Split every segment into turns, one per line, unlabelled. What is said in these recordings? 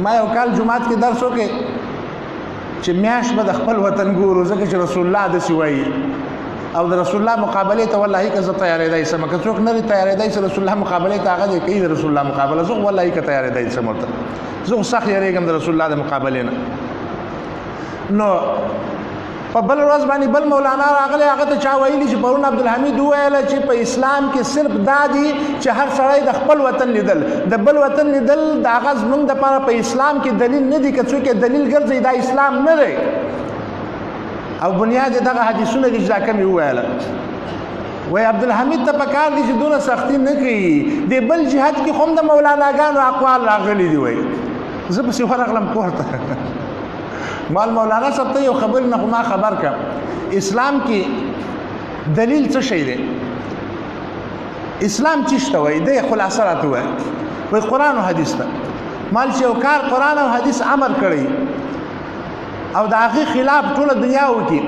ما یو کال جماعت کې درس وکړ چې میاشت به د خپل وطن ګورو ځکه چې رسول الله داسې وایي او د رسول الله مقابلې ته والله که زه تیارېدی سم که څوک نه دی تیارېدی چې رسول الله مقابلې ته هغه دی کوي د رسول الله مقابله زه والله که تیارېدی سم ورته زه خو سخت یېرېږم د رسول الله د مقابلې نه نو په بل ورځ باندې بل مولانا راغلی هغه ته چا ویلي چې پرون عبدالحمید وویله چې په اسلام کې صرف دا دي چې هر سړی د خپل وطن لیدل د بل وطن لیدل د هغه زموږ دپاره په اسلام کې دلیل نه دي که څوک یې دلیل ګرځوي دا اسلام نه دی او بنیاد دغه حدیثونه دي چې دا کم یې وویله وایي عبدالحمید ته پکار دي چې دونه سختي نه کوي د بل جهاد کې خو هم د مولاناګانو اقوال راغلي دي وایي زه پسې ورغلم کور ته مال مولانا صاحب ته یو خبر نه خو ما خبر کړ اسلام کې دلیل څه شی دی اسلام څه شته وایي دی خلاصه راته وایي وایي قرآن او حدیث ته مال چې یو کار قرآن او حدیث امر کړی او د هغې خلاف ټوله دنیا وکړي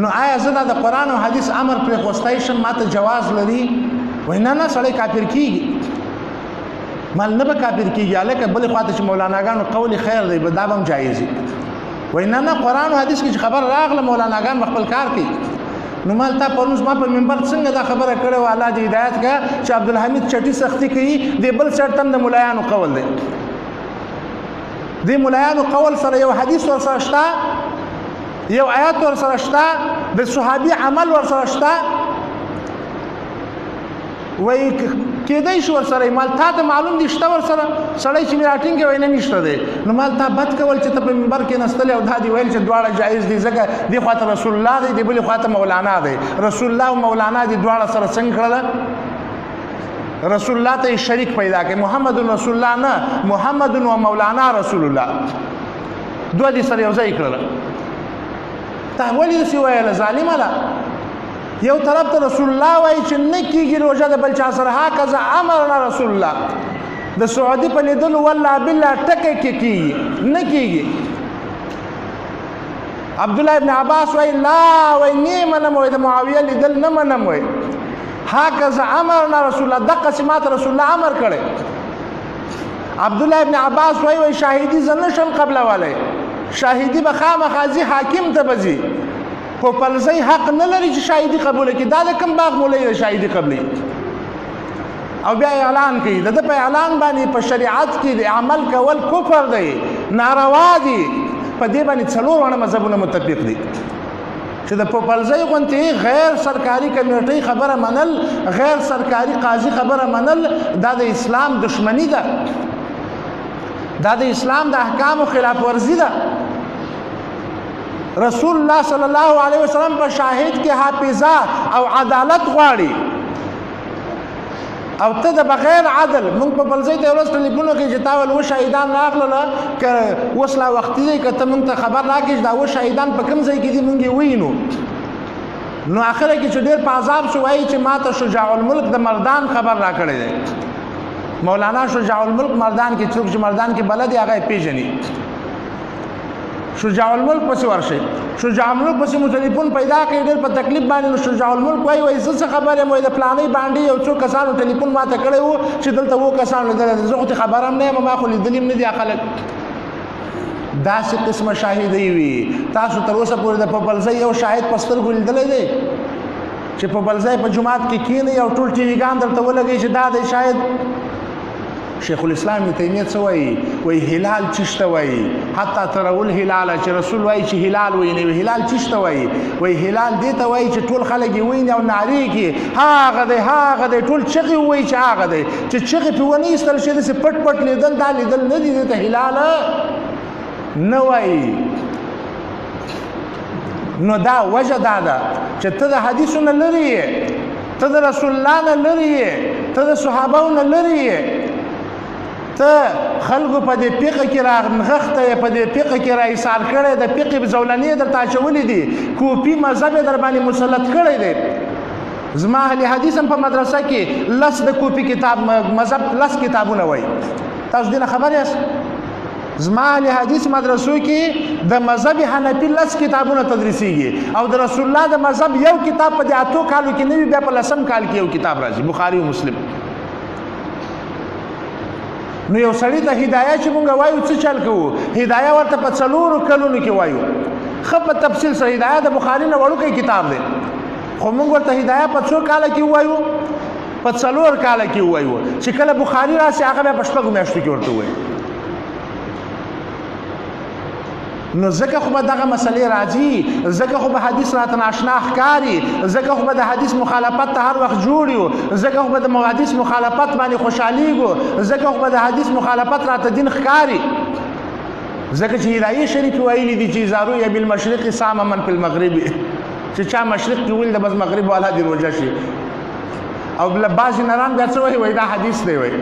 نو آیا زه دا د قرآن او حدیث امر پرېښودی شم ما ته جواز لري وایي نه نه سړی کافر کېږي مال نه به کافر کېږي هلکه بلې خوا ته چې مولاناګانو قول خیر دی به دا به هم جایز وي وایي نه نه قرآن او حدیث کې چې خبره راغله مولاناګان به خپل کار کوي نو مال تا پرون زما په منبر څنګه دا خبره کړې وه الله دې هدایت کړه چې عبدالحمید چټي سختي کوي د بل چټ هم د ملایانو قول دی د ملایانو قول سره یو حدیث ورسره شته یو آیات ورسره شته د صحابي عمل ورسره شته وایي کېدی شي ورسره مال تا ته معلوم دي شته ورسره سړی چې مې راټینګې وایي نه مې شته دی نو مال تا بد کول چې ته په منبر کې نستلی او دا دې ویل چې دواړه جایز دي ځکه دې خوا ته رسول الله دی دې بلې خوا ته مولانا دی رسول الله او مولانا دې دواړه سره څنګه کړله رسول الله ته شریک پیدا کړي محمد رسول الله نه محمد و مولانا رسول الله دوه دې سره یو ځای کړله تا ولې داسې ویله ظالمه ده یو طرف ته رسول الله وایي چې نه کېږي روژه د بل چا سره هکذا امرنا رسول الله د سعودي په لیدلو والله بالله ټکی کې کېږي نه کېږي عبدالله ابن عباس وایي لا وایي نه منم وایي د معاویه لیدل نه منم وایي هکذا امرنا رسول الله دقسې ماته رسول الله امر کړی عبدالله ابن عباس وایي شاهدي زه نه شم قبلولی شاهدي به خامخا ځي حاکم ته به ځي خو پلزی حق نه لري چې شاهدي قبوله کړي دا د کوم باغ مولی د شاهدي قبلي او بیا اعلان کوي د ده په اعلان باندې په شریعت کې د عمل کول کفر دی ناروا دي په دې باندې څلور واړه مذهبونه متفق دي چې د پلزی غوندې غیر سرکاري کمیټۍ خبره منل غیر سرکاري قاضي خبره منل دا د اسلام دشمني ده دا د اسلام د احکامو خلاف ورزي ده رسول الله صلی الله علیه وسلم په شاهد کې حافظه او عدالت غواړي او ته د بغیر عدل مونږ په بل ځای ته ورځ ټلیفون وکړي چې تا ول اووه شهیدان راغلله که اوس لا وختي دی که ته مونږ ته خبر راکړي چې دا اووه شهیدان په کوم ځای کې دي مونږ یې ووینو نو اخره کې چې ډېر په عذاب شو وایي چې ما ته شجاع الملک د مردان خبر راکړی دی مولانا شجاع الملک مردان کې څوک چې مردان کې بلد دی هغه یې پېژني شجاع الملک پسې ورشي شجاع الملک پسې مو ټلیفون پیدا کړي ډېر په تکلیف باندې نو شجاع الملک وایي زه څه خبر یم وایي د فلانۍ باندې یو څو کسانو ټلیفون ماته کړی و چې دلته اووه کسانو لیدلی زه خو ترې خبر هم نه یم ما خو لیدلي هم نه دي خلک داسې قسمه شاهدۍ وي تاسو تر اوسه پورې د په بل ځای یو شاهد په سترګو لیدلی دی چې په بل ځای په جومات کې کښېنئ او ټول ټي ویګان درته ولګوي چې دا دی شاید شیخ الاسلام ابن تیمیه څه وایي وایي هلال څه شته وایي حتی ترول هلاله چې رسول وایي چې هلال ویني هلال څه شته وایي وایي هلال دې ته وایي چې ټول خلک یې ویني او نارې کړي هغه دی هغه دی ټول چغې ووایي چې هغه دی چې چغې پرې ونه ایستل شي داسې پټ پټ لیدل دا لیدل نه دي دې ته هلاله نه وایي نو دا وجه دا ده چې ته د حدیثو نه لرې یې ته د رسول الله نه لرې یې ته د صحابهو نه لرې یې ته خلکو په دې فقه کې راغنغښته یې په دې فقه کې را ایثار کړی د فقه زولنې درته اچولي دي کوپي مذهب یې در باندې مسلط کړی دی زما اهل حدیث هم په مدرسه کې لس د کوپي کتاب مذهب لس کتابونه وایي تاسو دې نه خبر یاست زما اهل حدیث مدرسو کې د مذهب حنفي لس کتابونه تدریسیږي او د رسول الله د مذهب یو کتاب په دې اتو کالو کې نه وي بیا په لسم کال کې یو کتاب راځي بخاري او مسلم نو یو سړی ته هدایه چې مونږ وایو څه چل کوو هدایه ورته په 4 کلونو کې وایو ښه په تفصیل سره هدایه د بخاري نه وړوکی کتاب دی خو مونږ ورته هدایه په 4 کاله کې وایو په 4 کاله کې وایو چې کله بخاري راشي هغه بیا په 6 میاشتو کې ورته وایي نو ځکه خو به دغه مسلې راځي ځکه خو به حدیث راته ناشنا ښکاري ځکه خو به د حدیث مخالفت ته هر وخت جوړ یو ځکه خو به د حدیث مخالفت باندې خوشحالیږو ځکه خو به د حدیث مخالفت راته دین ښکاري ځکه چې هدایي شریف ویلي دي چې زارو یا بالمشرق صام من فی المغرب چې چا مشرق کې ویل د بس مغرب والا دی روژه شي او بعضې نران بیا څه وایي دا حدیث دی وایي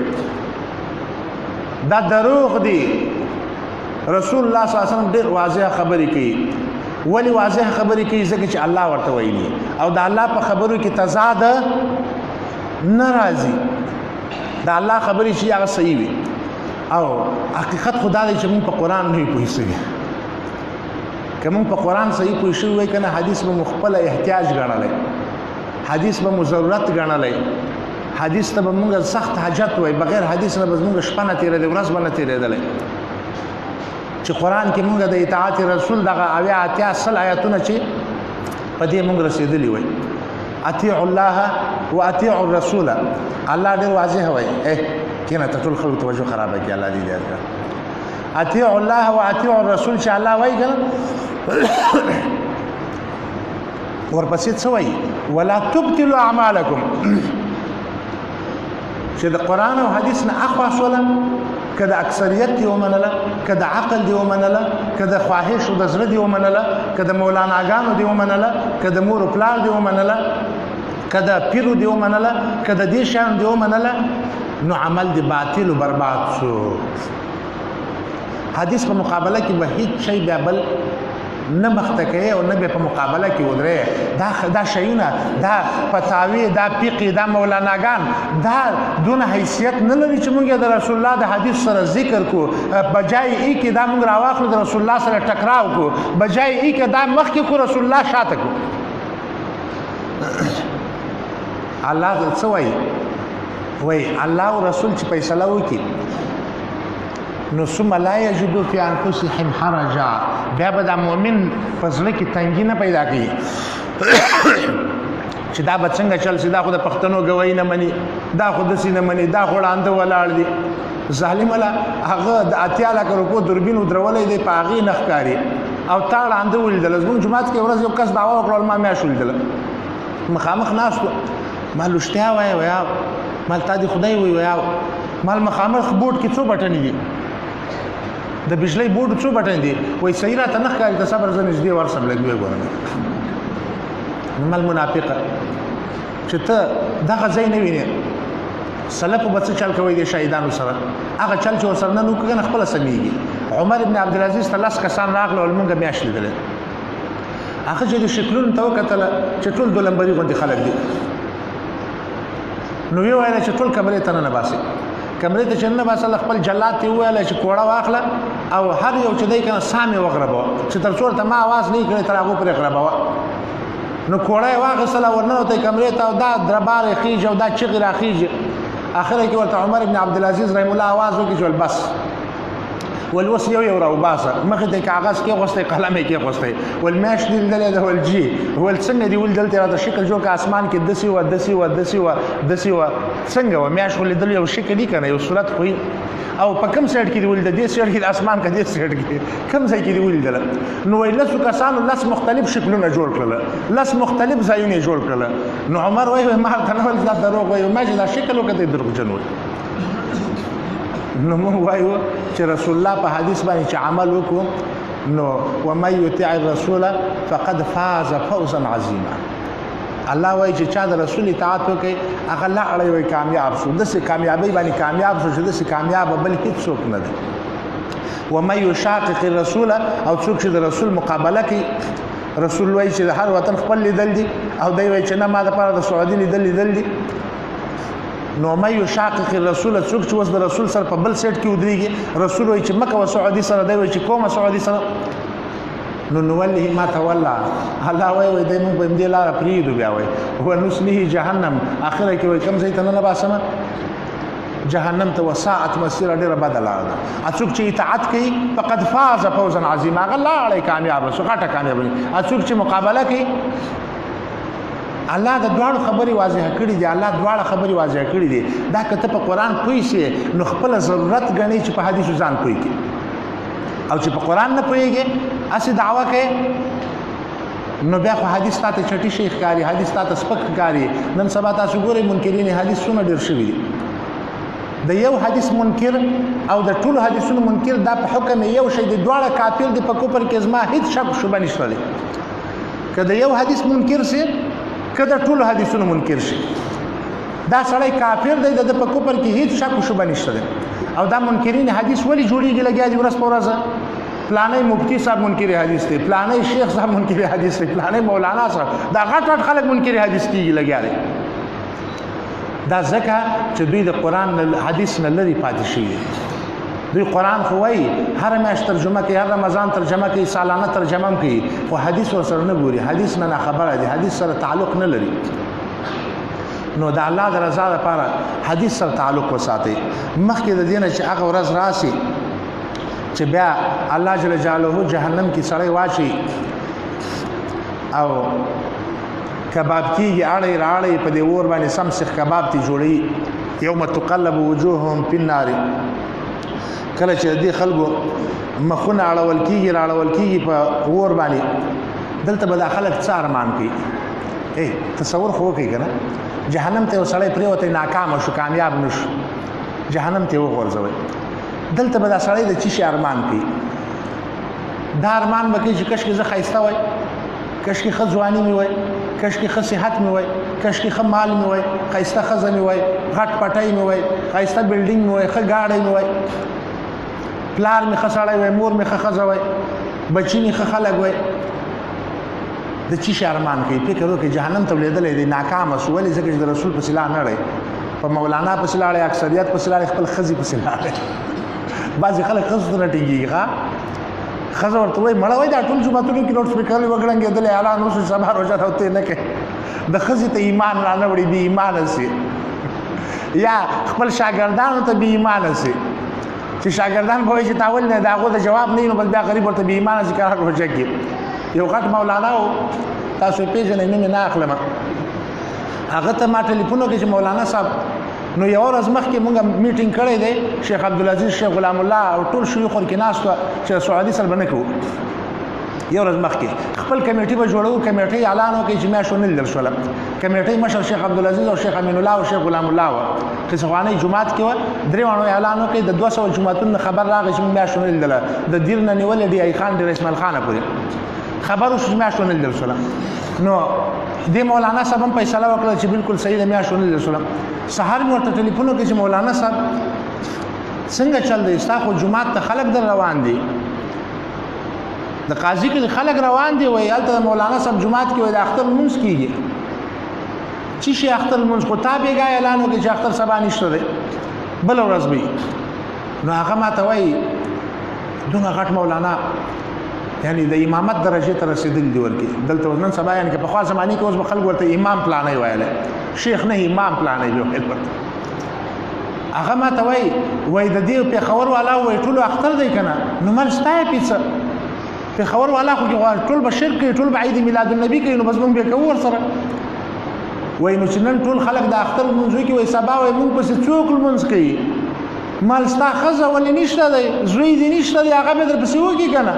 دا دروغ دی رسول الله صلی الله علیه وسلم ډېر واضح خبرې کوي ولې واضح خبرې کوي ځکه چې الله ورته ویلي او د الله په خبرو کې تضاد نه راځي د الله خبرې چې هغه صحیح وي او حقیقت خدا دی چې موږ په قرآن نه پوه شوي که موږ په قرآن صحیح پوه شوي وای که نه حدیث به مو خپله احتیاج ګڼلی حدیث به مو ضرورت ګڼلی حدیث ته به موږ سخت حاجت وای بغیر حدیث نه به زموږ شپه نه تېرېدی ورځ به نه تېرېدلی چې قرآن کې موږ د اطاعت رسول دغه 80 آیاتونه چې په دې موږ رسېدلي وای اطیعوا الله واطیعوا الرسول الله ډېر واضح وای کینه ته ټول خلکو توجه خرابه کړي الله دې دې اطیعوا الله واطیعوا الرسول چې الله وای کنه ورپسې څه وای ولا تبطلوا اعمالکم چې د قرآن او حدیث نه اخوا سوله که د اکثریت دی ومنله که د عقل دی ومنله که د خواهش او د زړه دی ومنله که د مولاناګانو دی ومنله که د مور او پلار دی ومنله که د پیرو دی ومنله که د دې شیانو دی ومنله نو عمل دی باطل او برباد شو حدیث په مقابله کې به هیڅ شی بیا بل نه مخته کوي او نه به په مقابله کې ودرې دا شیونه دا فتاوی دا فقه دا مولاناګان دا دون حیثیت نه لري چې موږ د رسول الله د حدیث سره ذکر کو بجای ای کې دا موږ راواخلو د رسول الله سره ټکراو کو بجای ای کې دا مخکې کو رسول الله شاته کو الله څه وایي الله او رسول چې فیصله وکړي نو ثم لا یجدوا فی انفسهم حرجا بیا به دا مؤمن په زړه کې تنګي نه پیدا کوي چې دا به څنګه چل شي دا خو د پښتنو ګوایي نه مني دا خو داسې نه مني دا خو ړانده ولاړ دي ظالم الله هغه د 80 لکه روپو دوربین ودرولی دی په هغې نه ښکاري او تا ړانده ولیدله زموږ جومات کې ورځ یو کس دعوا وکړل ما میاشت ولیدله مخامخ ناست و ما لوشتیا وایه ویا مال تا دې خدای وی ویا مال مخامخ بورډ کې څو بټنې دي د بجلی بورډ څو بټن دي وای صحیح راته نه ښکاري ته صبر زه نږدې ورسم لږ ویې ګورم مال منافقه چې ته دغه ځای نه وینې سلفو به څه چل کوی د شهیدانو سره هغه چل چې ورسره نه وکړي نه خپله سمیږي عمر ابن عبدالعزیز ته 10 کسان راغله او لمونږ میاشت لیدلی هغه چې د شکلونو ته وکتله چې ټول دولمبري غوندې خلک دي نو ویې ویله چې ټول کمرې ته نه باسي کمرې ته چې نه باسه خپل جلاد ته وویله چې کوړه واخله او هر یو چې دی که نه سام یې وغربوه چې تر څو ورته ما اواز نه یې کړی تر هغو پرې غربوه نو کوړه یې واخیستله ورننوتی کمرې ته او دا دربار یې خیږي او دا چغې راخیږي اخره کې ورته عمر ابن عبدالعزیز رحم الله آواز وکړي چې ول بس ول اوس یو راوباسه مخې ته یې کاغذ کېغوستی قلم یې کېغوستی ول میاشت دې لیدلی ده ول جي ول څنګه دې ولید دلته راته شکل جوړ کړه اسمان کې داسې وه داسې وه داسې وه داسې وه څنګه وه میاشت خو لیدل یو شکل وي که نه یو صورت خو او په کوم سایډ کې دې ولیده دې سایډ کې د اسمان که دې سایډ کې کوم ځای کې دې ولیدله نو وایي 10 کسانو 10 مختلف شکلونه جوړ کړله 10 مختلف ځایونه یې جوړ کړله نو عمر وایي ما ورته نه ویل دا دروغ وایي ما چې دا شکل وکړه دروغجن وایي نو موږ وایو چې رسول الله په حدیث باندې چې عمل وکړو نو ومن یطع الرسول فقد فاز فوزا عظیما الله وایي چې چا د رسول اطاعت وکړي هغه لاړی وایي کامیاب شو داسې کامیابۍ باندې کامیاب شو چې داسې کامیابه بل هېڅوک نه دی ومن یشاقق الرسول او څوک چې د رسول مقابله کوي رسول وایي چې د هر وطن خپل لیدل دي او دی وایي چې نه ما دپاره د سعودي لیدل دي نو مې یشاقق الرسول څوک چې اوس د رسول سره په بل سیټ کې ودرېږي رسول وایي چې مکه و سعودي سره دی وایي چې کومه سعودي سره نو نوله ما تولى الله وایي دی موږ په همدې لاره پرېږدو بیا وایي ونصلیه جهنم اخره کې وایي کوم ځای ته نه باسمه جهنم ته وساعت مسیره ډیره بده لاره ده. څوک چې اطاعت کوي فقد فاز فوزا عظیما هغه لاړی کامیاب شو غټه کامیاب. څوک چې مقابله کوي الله د دواړو خبرې واضح کړي دي. الله دواړه خبرې واضح کړي دي. دا که ته په قرآن پوه شې نو خپل ضرورت ګڼې چې په حدیثو ځان پوه کړي او چې په قرآن نه پوهېږې هسې دعوه کوې نو بیا خو حدیث تا ته چټي شي ښکاري حدیث تا ته سپک ښکاري. نن سبا تاسو ګورئ منکرین حدیث څومره ډېر شوي دي. د یو حدیث منکر او د ټولو حدیثونو منکر دا په حکم یو شی دی. دواړه کافر دي په کفر کې زما هیڅ شک شبه نشته دی. که د یو حدیث منکر سي که د ټولو حدیثونو منکر شي دا سړی کافر دی. د په کفر کې هیڅ شک شبه نشته دی. او دا منکرین حدیث ولې جوړیږي لګیا دي ورځ په ورځ. پلانې مفتی صاحب منکر حدیث دی پلانې شیخ صاحب منکر حدیث دی پلانې مولانا صاحب دا غټ غټ خلک منکر حدیث کیږي لګیا دي. دا ځکه چې دوی د قرآن حدیث نه لرې پاتې شوي. دوی قرآن خو وایي هر میاشت ترجمه کوي هر رمضان ترجمه کوي سالانه ترجمه هم کوي خو حدیث ورسره نه ګوري. حدیث نه خبره دي حدیث سره تعلق نه لري. نو د الله د رضا لپاره حدیث سره تعلق وساتئ. مخکې د دې نه چې هغه ورځ راشي چې بیا الله جل جلاله جهنم کې سړی واچي او کباب کېږي اړی راړی په دې اور باندې سمسخ کباب تی جوړي. یوم تقلب وجوههم فی النار. کله چې دې خلکو مخونه اړول کېږي راړول کېږي په اور باندې دلته به دا خلک څه ارمان کوي. تصور خو وکړئ که نه جهنم ته یو سړی پرېوتی ناکامه شو کامیاب نه شو جهنم ته یې وغورځوئ. دلته به دا سړی د څه شي ارمان کوي. دا ارمان به کوي چې کشکې زه ښایسته وای کشکې ښه ځواني مې وای کشکې ښه صحت مې وای کشکې ښه مال مې وای ښایسته ښځه مې وای غټ پټی مې وای ښایسته بلډینګ مې وای ښه ګاډی مې وای پلار مې ښه سړی وای مور مې ښه ښځه وای بچي مې ښه خلک وای. د څه شي ارمان کوي. فکر وکړئ جهنم ته لوېدلی دی ناکامه شو. ولې ځکه چې د رسول پسې لاړ نه دی په مولانا پسې لاړی اکثریت پسې لاړی خپل ښځې پسې لاړی. بعضې خلک ښځو ته نه ټینګېږي ښه ښځه ورته وایي مړه وایي دا ټول جوماتونو کې لوډ سپیکرې وګړنګېدلې اعلان وشو سبا روژه ده او ته یې نه کوې. د ښځې ته ایمان را نه وړي بې ایمانه سي یا خپل شاګردانو ته بې ایمانه سي چې شاګردان به وایي چې تا ولې نه د هغو د جواب نه وي نو بس بیا غریب ورته بې ایمانه سي که هر روژه کې. یو غټ مولانا و تاسو یې پېژنئ نوم یې نه اخلم هغه ته ما ټلیفون وکړي چې مولانا صاحب نو یو ورځ مخکې مونږ میټینګ کړی دی شیخ عبدالعزیز شیخ غلام الله او ټول شیوخ ورکې ناست وه چې سعودي سره به نه کوو. یو ورځ مخکې خپل کمیټي به جوړوو کمیټۍ اعلان وکړي چې میاشت ونه لیدل شوله. کمیټۍ مشر شیخ عبدالعزیز او شیخ امین الله او شیخ غلام الله وه قصهخوانۍ جومات کې وه. درې واړو اعلان وکړي د 200 جوماتونو خبر راغی چې مونږ میاشت ونه لیدله د دیر نه نیولې ډي ای خان ډېر اسماعیل خانه پورې خبر وشو چې میاشت ونه لیدل شوله. نو دې مولانا صاحب هم فیصله وکړه چې بالکل صحیح د میاشت ونه لیدل شوله. سهار مې ورته ټلیفون وکړي چې مولانا صاحب څنګه چل دی ستا خو جومات ته خلک در روان دي د قاضي کې خلک روان دي وایي هلته د مولانا صاحب جومات کې وایي د اختر لمونځ کېږي. څه شي اختر لمونځ خو تا بېګا اعلان وکړي چې اختر سبا نشته دی بله ورځ به نو هغه ما ته وایي دومره غټ مولانا یعنی د امامت درجې ته رسېدل دي ورکې دلته نن سبا یعنې که پخوا زمانې کې اوس به خلک ورته امام پلانی ویلی شیخ نه امام پلانی به ویل ورته. هغه ما ته وایي د دې پېښور والا وایي ټولو اختر دی که نه نو مل ستا یې پیڅه پېښور والا خو ټول به شرک کوي ټول به عید میلادالنبي کوي نو بس مونږ به کوو ورسره. وایي نو چې نن ټول خلک د اختر لمونځ وکړي وایي سبا وایي مونږ پسې څوک لمونځ کوي مال ستا ښځه ولې نشته دی زوی دې نشته دی هغه به درپسې وکړي که نه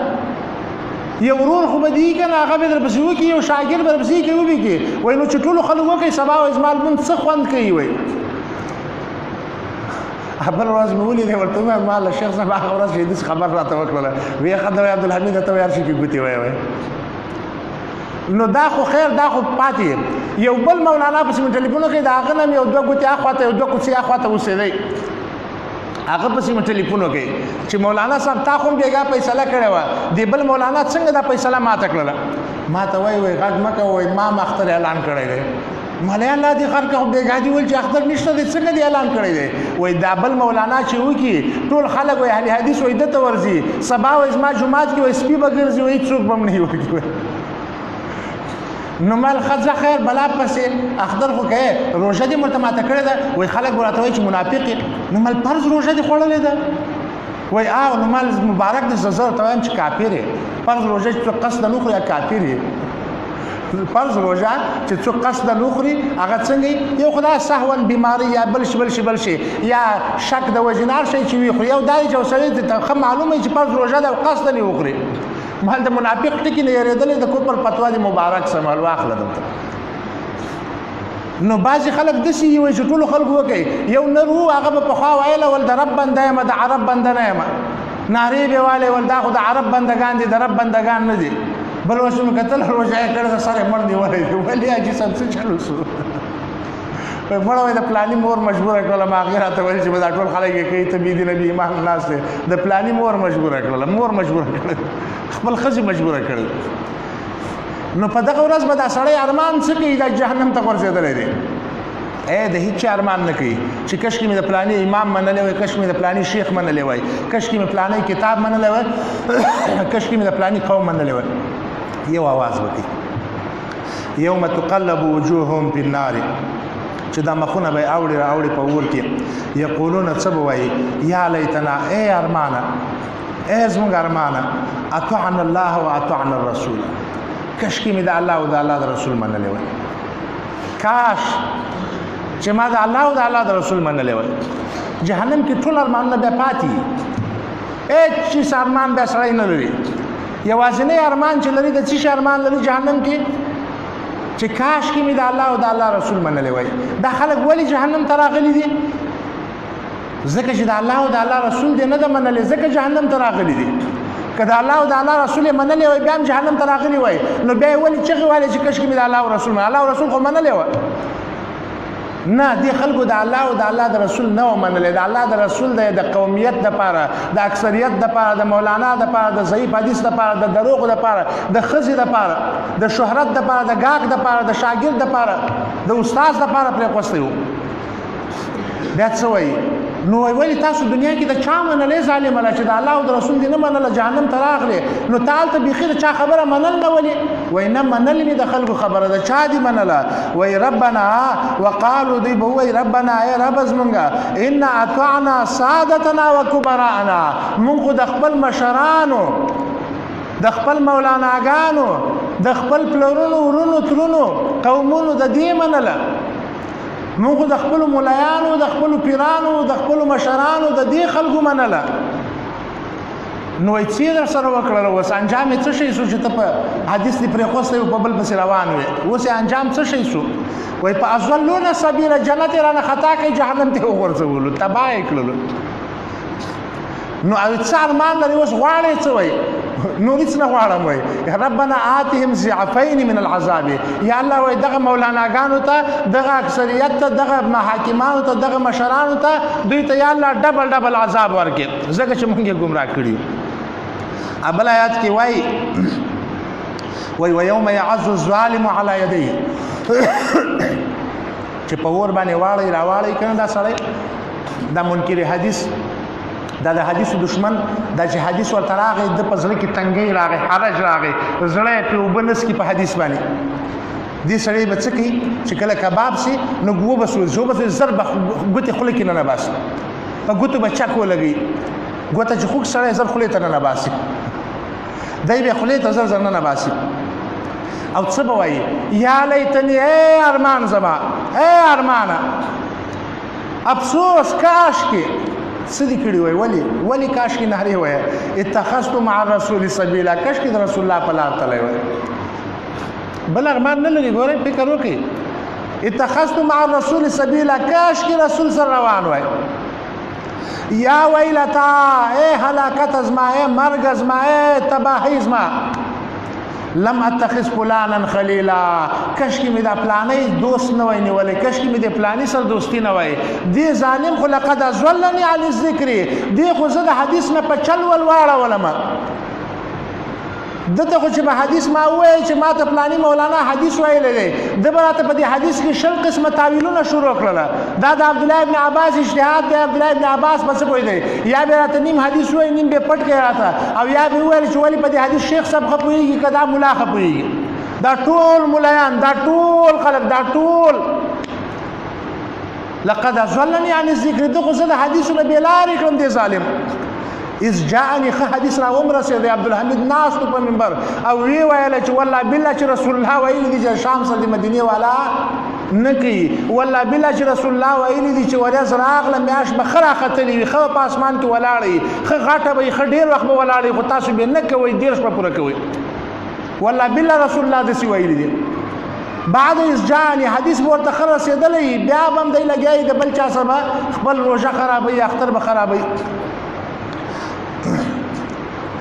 یو ورور خو به دي که نه هغه به درپسې وکړي یو شاګرد به درپسې کوي وبکړي. وایي نو چې ټولو خلک وکړي سبا وایي زما لمونځ څه خوند کوي وایي. بل ورځ مې ولیدې ورته ووایم ما له شیخ صاحب هغه ورځ چې هېڅ خبر راته وکړله ویې ښه ده وایي عبدالحمید ته وایي هر شي کې ګوتې وایي. نو دا خو خیر دا خو پاتې یو بل مولانا پسې مې ټلیفون وکړي د هغه نه مې یو 2 ګوتې اخواته یو 2 کوڅې اخواته اوسېدی هغه پسې مې ټلیفون وکړي چې مولانا صاحب تا خو هم بېګا فیصله کړې وه دې بل مولانا څنګه دا فیصله ماته کړله. ما ته وایي غږ مه کوه وایي ما اختر اعلان کړی دی. مالی الله دې خر که بېګا دي ویل چې اختر نشته دی څنګه دې اعلان کړی دی. وایي دا بل مولانا چې وکړي ټول خلک وایي اهل حدیث وایي ده ته ورځي سبا وایي زما جومات کې وایي سپي به ګرځي وایي څوک به هم نه وي ورکړي. نو مال خځه خیر بلا پسې اخضر خو کې روژه دې مرته ماته کړې ده وایي خلک ورته وایي چې منافق یې نو مال فرض روژه دې خوړلې ده وایي نو مال مبارک دې زه ورته وایم چې کافر یې فرض روژه چې څوک قصد نه خوري کافر یې فرض روژه چې څوک قصد نه خوري هغه څنګه یو خو دا سهوا بیماري یا بل شي یا شک د وجې نه هر شی چې وي خوري یو دا دی چې سړی ته ښه معلومه وي چې فرض روژه ده او قصد نه وخوري مال د منافق ټکي نه یېرېدلی د کفر فتوا د مبارک سه مال واخله دلته نو بعضې خلک داسې وي چې ټولو خلکو وکوي یو نر و هغه به پخوا ویله ول د رب بنده یم د عرب بنده نه یم نارې به والی ول دا خو د عرب بندګان دي د رب بندګان نه دي بل اوس مې کتل روژه یې کړې ده سر یې مړ نیولی دی ولې حاجي صاحب څه چلو شو مړه وایي د پلاني مور مجبوره کړله ما هغې راته ویل چې به دا ټول خلک یې کوي ته بېدي نه بې ایمان ناست دی د پلاني مور مجبوره کړله مور مجبوره کړله خپل ښځې مجبوره کړل نو په دغه ورځ به دا سړی ارمان څه کوي دا جهنم ته غورځېدلی دی د هیڅ چا ارمان نه کوي چې کشکې مې د پلاني امام منلی وای کشکې مې د پلاني شیخ منلی وای کشکې مې پلانی کتاب منلی وای کشکې مې د پلاني قوم منلی وای یو आवाज وکړي یوم تقلب وجوههم فی النار چې دا مخونه به اوړي راوړي په اور کې یقولون څه به وایي یا لیتنا ای ارمانه ای زموږ ارمانه اطعنا الله واطعنا الرسول کشکې مې د الله او د الله د رسول منلی وای کاش چې ما د الله او د الله د رسول منلی وای جهنم کې ټول ارمانونه بیا پاتې هېڅ چیز ارمان بیا سړی نه لري یوازینی ارمان چې لري د څه شي ارمان لري جهنم کې چې کاش کې مې د الله او د الله رسول منلی وای دا خلک ولې جهنم ته راغلي دي ځکه چې د الله او د الله رسول دې نه ده منلی ځکه جهنم ته راغلي دي که د الله او د الله رسول یې منلی وای بیا هم جهنم ته راغلي وای نو بیا یې ولې چغې وایلې چې کاشکې مې د الله او رسول الله او رسول خو منلی وه نه دې خلکو د الله او د الله د رسول نه و منلی د الله د رسول د قومیت دپاره د اکثریت دپاره د مولانا دپاره د ضعیف حدیث دپاره د دروغو دپاره د ښځې دپاره د شهرت دپاره د ګاګ دپاره د شاګرد دپاره د استاد دپاره پرېښوستی و بیا څه وایي نو ولې تاسو دنیا کې د چا منلی ظالمه ده چې د الله او د رسول دې نه منله جهنم ته راغلې نو ته هلته بیخي د چا خبره منل نه ولې وایي نه منل مې د خلکو خبره ده چا دې منله وایي ربنا وقالو دوی به ووایي ربنا ای رب زمونږه انا اطعنا سادتنا وکبراءنا مونږ خو د خپل مشرانو د خپل مولاناګانو د خپل پلرونو ورونو ترونو قومونو د دې منله موږ د خپل مولایانو د خپل پیرانو د خپل مشرانو د دې خلکو منله نو چې در سره وکړل اوس انجام څه شي شو چې ته په حدیث دی پرې خوسته په بل پسې روان وي اوس انجام څه شي شو وای په ازلون سبیل جنت رانه خطا کوي جهنم ته وګرځول تباہ کړل نو څه ارمان لري اوس غواړي څه وای نور هیڅ نه غواړم وای ربنا آتهم ضعفین من العذاب یا الله وای دغه مولاناګانو ته دغه اکثریت ته دغه محاکمانو ته دغه مشرانو ته دوی ته یا الله ډبل عذاب ورکړي ځکه چې موږ یې ګمراه کړي ابل آیات کې وای ويوم يعز الظالم على يديه چې په ور باندې راواړی کنه دا سړی دا منکر حدیث دا د حدیث دشمن دا چې حدیث ورته راغی د په زړه کې تنګۍ راغی حرج راغی زړه یې پرې اوبه نس کي په حدیث باندې دې سړی به څه کوي چې کله کباب سي نو ګو به سوځي زه به زر به ګوتې خولې کې نه باسي په ګوتو به چک ولګي ګوته چې خوږ سړی زر خولې ته نه باسي دی به خولې ته زر نه باسي او څه به وایي یا لیتنی ای ارمان زما ای ارمانه افسوس کاش کې څه دې کړي وای ولې کاش کې نهرې وای اتخذت مع الرسول سبیلا کاش کې د رسول الله په لار تللی وای بل ارمان نه لري ګورئ فکر وکړئ اتخذت مع الرسول سبیلا کاش کې رسول سره روان وای یا ویلتا اے هلاکت ازما اے مرګ ازما اے تباہی ازما لم اتخذ فلانا خلیلا کش کی می دا پلانی دوست نه وای نیولې کش کی می د پلانی سره دوستی نه وای دی ظالم خو لقد ازلنی علی الذکر دی خو زه د حدیث نه په چل ول واړه ولما دته خو چې په حدیث ما وای چې ما ته پلانی مولانا حدیث ویلې دی د براته په دې حدیث کې شل قسمه تعویلونه شروع کړل دا د عبد الله ابن عباس اجتهاد دی عبد الله ابن عباس بس کوی دی یا به راته نیم حدیث وای نیم به پټ کې راته او یا به ویل چې ولی په دې حدیث شیخ صاحب خپويږي کدا مولا خپويږي دا ټول ملایان، دا ټول خلک، دا ټول لقد ضلني عن الذکر. دغه زه د حدیثو نه بېلارې کړم دی ظالم. اذ جاءني حدیث را ومرسېد عبدالحمید ناست په منبر او وی ویله چې والله بالله چې رسول الله ویلي دي چې شام سره د مدینې والا نه کوي، والله بالله چې رسول الله ویلي دي چې ورځ راغله میاشت به ښه راختلې وي، ښه په اسمان کې ولاړه وي، ښه غټه به وي، ښه ډېر وخت به ولاړه وي، خو تاسو به نه کوئ، 10 به پوره کوئ. والله بالله رسول الله داسې ویلي دي. بعد از جاني حدیث به ورته ښه رسېدلی، بیا به هم دی لګیایي د بل چا سره به خپل روژه خرابوي، اختر به خرابوي.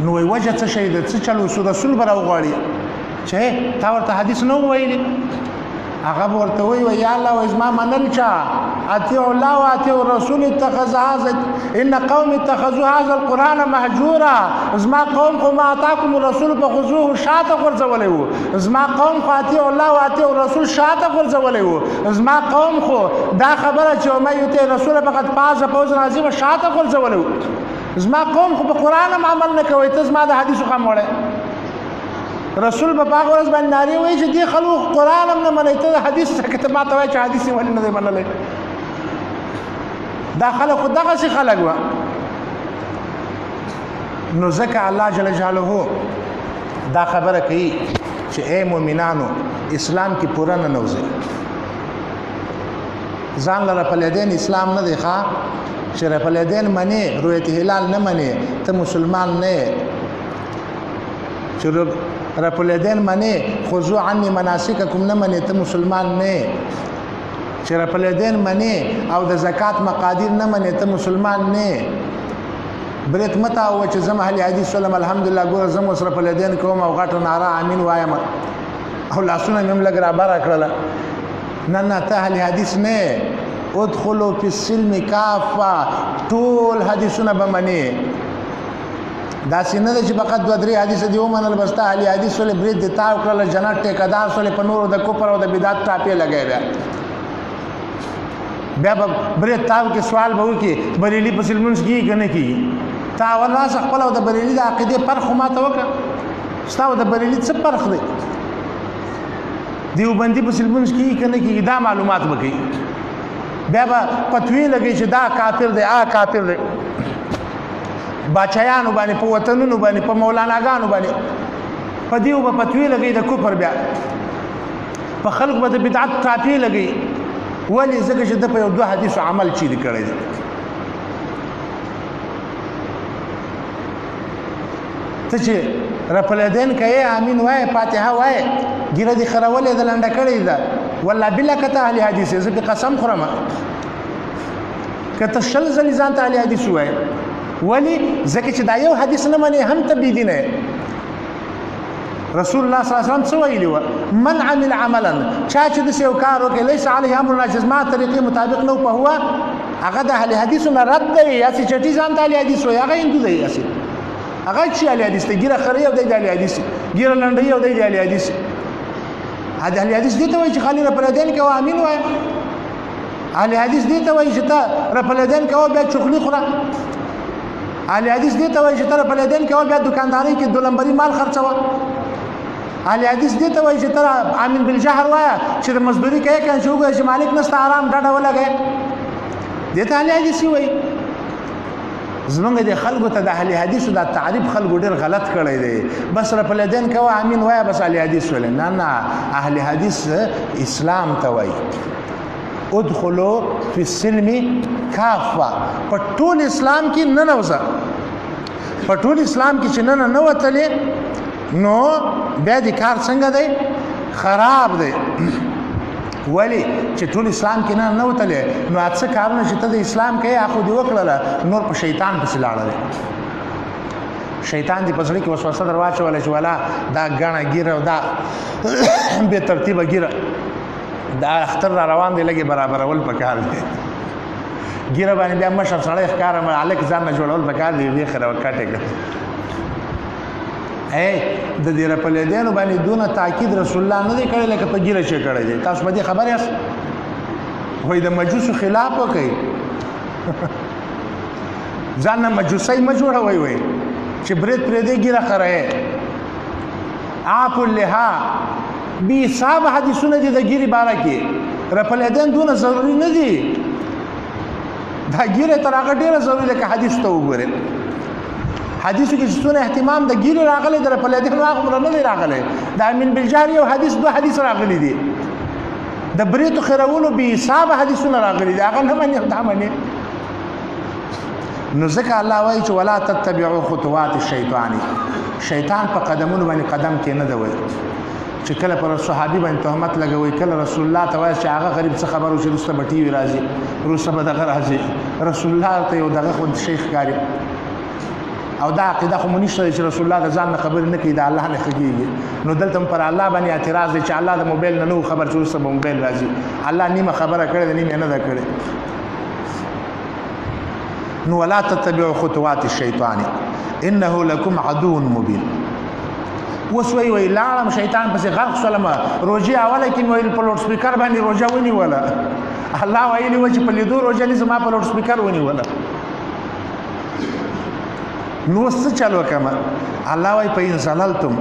نو وایي وجه څه شی ده، څه چل وسو، رسول به راوغواړي چې تا ورته حدیث نه ویلي. هغه به ورته وایي یا الله وایي زما منل چا، اطیعوا الله واطیعوا الرسول اتخذ هذا ان قوم اتخذوا هذا القرآن مهجورا. زما قوم خو ما اتاکم الرسول فخذوه شاته غورځولی وو، زما قوم خو اطیعوا الله واطیعوا الرسول شاته غورځولی وو، زما قوم خو دا خبره چې ومن یطیع الرسول فقد فاز فوزا عظیما شاته غورځولی وو. زما قوم خو په قرآن هم عمل نه کوي، ته زما د حدیثو خم وړی. رسول په هغه ورځ باندې نارې وایي چې دې خلکو قرآن هم نه منئ، ته د حدیث څخه ته ما ته وایې چې حدیث یې ولې نه دی منلی. دا خلک خو دغسې خلک وه. نو ځکه الله جل جلاله دا خبره کوي چې ای مؤمنانو اسلام کې پوره ننوځئ. ځان له رپلیدین اسلام نه دی ښه چې رپلیدین منې رویت هلال نه منې ته مسلمان نه یې. چې رپلیدین منې خذو عني مناسککم نه منې ته مسلمان نه یې. چې رپلیدین منې او د زکات مقادیر نه منې ته مسلمان نه یې. برت متا و چې زم اهل حدیث سلام الحمدلله ګوره زم اوس رپلیدین کوم او غټه ناره امین وایم او لاسونه مې هم لږ رابره کړله. نه ته اهل حدیث نه یې. ادخلوا فی السلم کافه، ټول حدیثونه به منې. داسې نه ده چې فقط 2-3 حدیث دې ومنل بس ته اهل حدیث ولې برید دې تاو کړله، جنت ټیکهدار سولې په نورو د کفر او د بدعت ټاپې لګی بیا به برید تاو کې سوال به وکړي بریلي پسې لمونځ کېږي که نه کېږي. تا اول راسه خپل او د بریلي د عقیدې فرق خو ماته وکړه. ستا او د بریلي څه فرق دی؟ دیوبندي پسې لمونځ کېږي که نه کېږي دا معلومات به کوي. بیا به فتوی لګي چې دا کافر دی، کافر دی. باچایانو باندې په وطنونو باندې په مولاناګانو باندې په دیو به فتوی لګي د کفر، بیا په خلق به د بدعت ټاپې لګي. ولې؟ ځکه چې د په یو 2 حدیثو عمل چیرې کړی دی. ته چې رپلیدین کوې امین وایې فاتحه وایې ګیره دې خرولې ده لنډه کړې ده والله بالله که ته اهل حدیث یې زه پې قسم خورم که ته 100 ځلې ځان ته اهل حدیث ووایې. ولې؟ ځکه چې دا یو حدیث نه منې هم ته بېدینه یې. رسول الله صلی الله علیه وسلم څه ویلي وه؟ من عمل عملا، چا چې داسې یو کار وکړي لیس علیه امرنا چې زما طریقې مطابق نه و فهو، هغه د اهل حدیثو نه رد دی. یاسې چټي ځان ته اهل حدیث وایي، هغه هندو دی. یاسې هغه چې اهل حدیث دی، ګیره خري او دی د اهل حدیث، ګیره لنډوي او دی د اهل حدیث. اهل حدیث دې ته وایي چې خالي رپلیدین کوه امین وایه. اهل حدیث دې ته وایي چې ته رپلیدین کوه بیا چخلي خوره. اهل حدیث دې ته وایي چې ته رپلیدین کوه بیا دکاندارۍ کې 2 نمبري مال خرڅوه. اهل حدیث دې ته وایي چې ته امین بالجهر وایه چې د مزدوري کوې که چې وګورې چې مالک نسته آرام ډډه ولګوې، دې ته اهل حدیث وایي. زمونږ د خلکو ته د اهل حدیثو دا تعریف خلکو ډېر غلط کړی دی. بس رپلیدین کوه امین وایه بس اهل حدیث ویلی. نه اهل حدیث اسلام ته وایي. ادخلوا فی السلم کافه، په ټول اسلام کې ننوځه. په ټول اسلام کې چې ننوتلې نو بیا د کار څنګه دی؟ خراب دی. ولی چې ټول اسلام کې نه وتلې نو اڅه کارونه چې ته د اسلام کې اخو دی وکړه نور په شیطان پسې لاړل. شیطان دې پسړي کې وسوسه درواچول چې والا دا غاڼه ګیره دا به ترتیبه ګیره دا اختر را روان دی لګي برابرول پکار دی. ګیره باندې بیا مشر سړی ښکار مالک ځان نه جوړول پکار دی. وی خره وکټه د دې رپلیدینو باندې دونه تاکید رسول الله نه دی کړی لکه په ګیره چې کړی دی. تاسو په دې خبر یاست؟ وایي د مجوسو خلاف وکړئ، ځان نه مجوسی مه جوړوئ. وایي چې برید پرېږدی ګیره خره آپ اللحا بی حساب حدیثونه دي د ګیرې باره کې رپلیدن دونه ضروري نه دي دا ګیره تر هغه ډیره ضروري ده که حدیث ته وګورئ حدیثو کې څونه اهتمام د ګیرې راغلی د رپلیدن هغومره نه دی راغلی د امین بالجار یو حدیث 2 حدیث راغلي دي د بریتو خیرولو بې حسابه حدیثونه راغلي دي هغه نه مني دا مني نو ځکه الله وایي چې ولا تتبعوا خطوات الشیطان شیطان په قدمونو باندې قدم کې نه دی وایي چې کله پر صحابي باندې تهمت لګوي کله رسول الله ته وایي چې هغه غریب څه خبرو چې وروسته به ټي وي راځي وروسته به دغه راځي رسول الله ته یو دغه خو شیخ ښکاري او دا عقیده خو مو نشته چې رسول الله د ځان نه خبرې نه کوي د الله نه ښه کېږي نو دلته هم پر الله باندې اعتراض دی چې الله د موبایل نه نو خبر چې وروسته به موبایل راځي الله نیمه خبره کړې ده نیمه نه ده کړې نو ولا تتبعوا خطوات الشیطان انه لكم عدو مبین اوس وی لاړم شیطان پسې غرق شولم روژې اوله کې مې ویل په لوډ سپیکر باندې روژه ونیوله الله ویلي و چې په لیدو روژه نیسم ما په لوډ سپیکر ونیوله نو اوس څه چل وکړم الله وایي فإن زللتم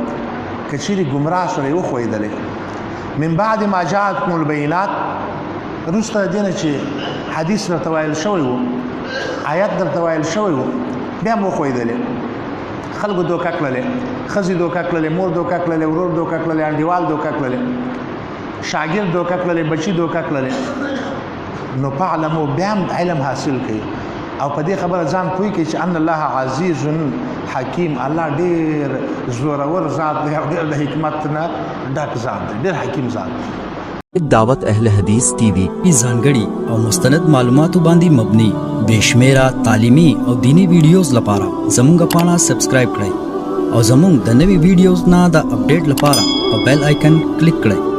که چیرې ګمراه شولې وښویدلې من بعد ما جاءتکم البینات وروسته د دې نه چې حدیث درته ویل شوی و آیت درته ویل شوی و بیا مو وښویدلې خلکو دوکه کړلې ښځې دوکه کړلې مور دوکه کړلې ورور دوکه کړلې انډیوال دوکه کړلې شاګرد دوکه کړلې بچي دوکه کړلې نو فاعلموا بیا هم علم حاصل کړئ او په دې خبره ځان پوه کړئ چې ان الله عزیز حکیم الله ډېر زورور ذات دی او ډېر د حکمت نه ډک ذات دی ډېر حکیم ذات دی
دعوت اهل حدیث ٹی وی ځانګړي او مستند معلوماتو باندې مبني بشمیره تعلیمي او دینی ویډیوز لپاره زموږ پاڼه سبسکرایب کړئ او زموږ د نوي ویډیوز نه د اپډیټ لپاره په بیل آیکن کلیک کړئ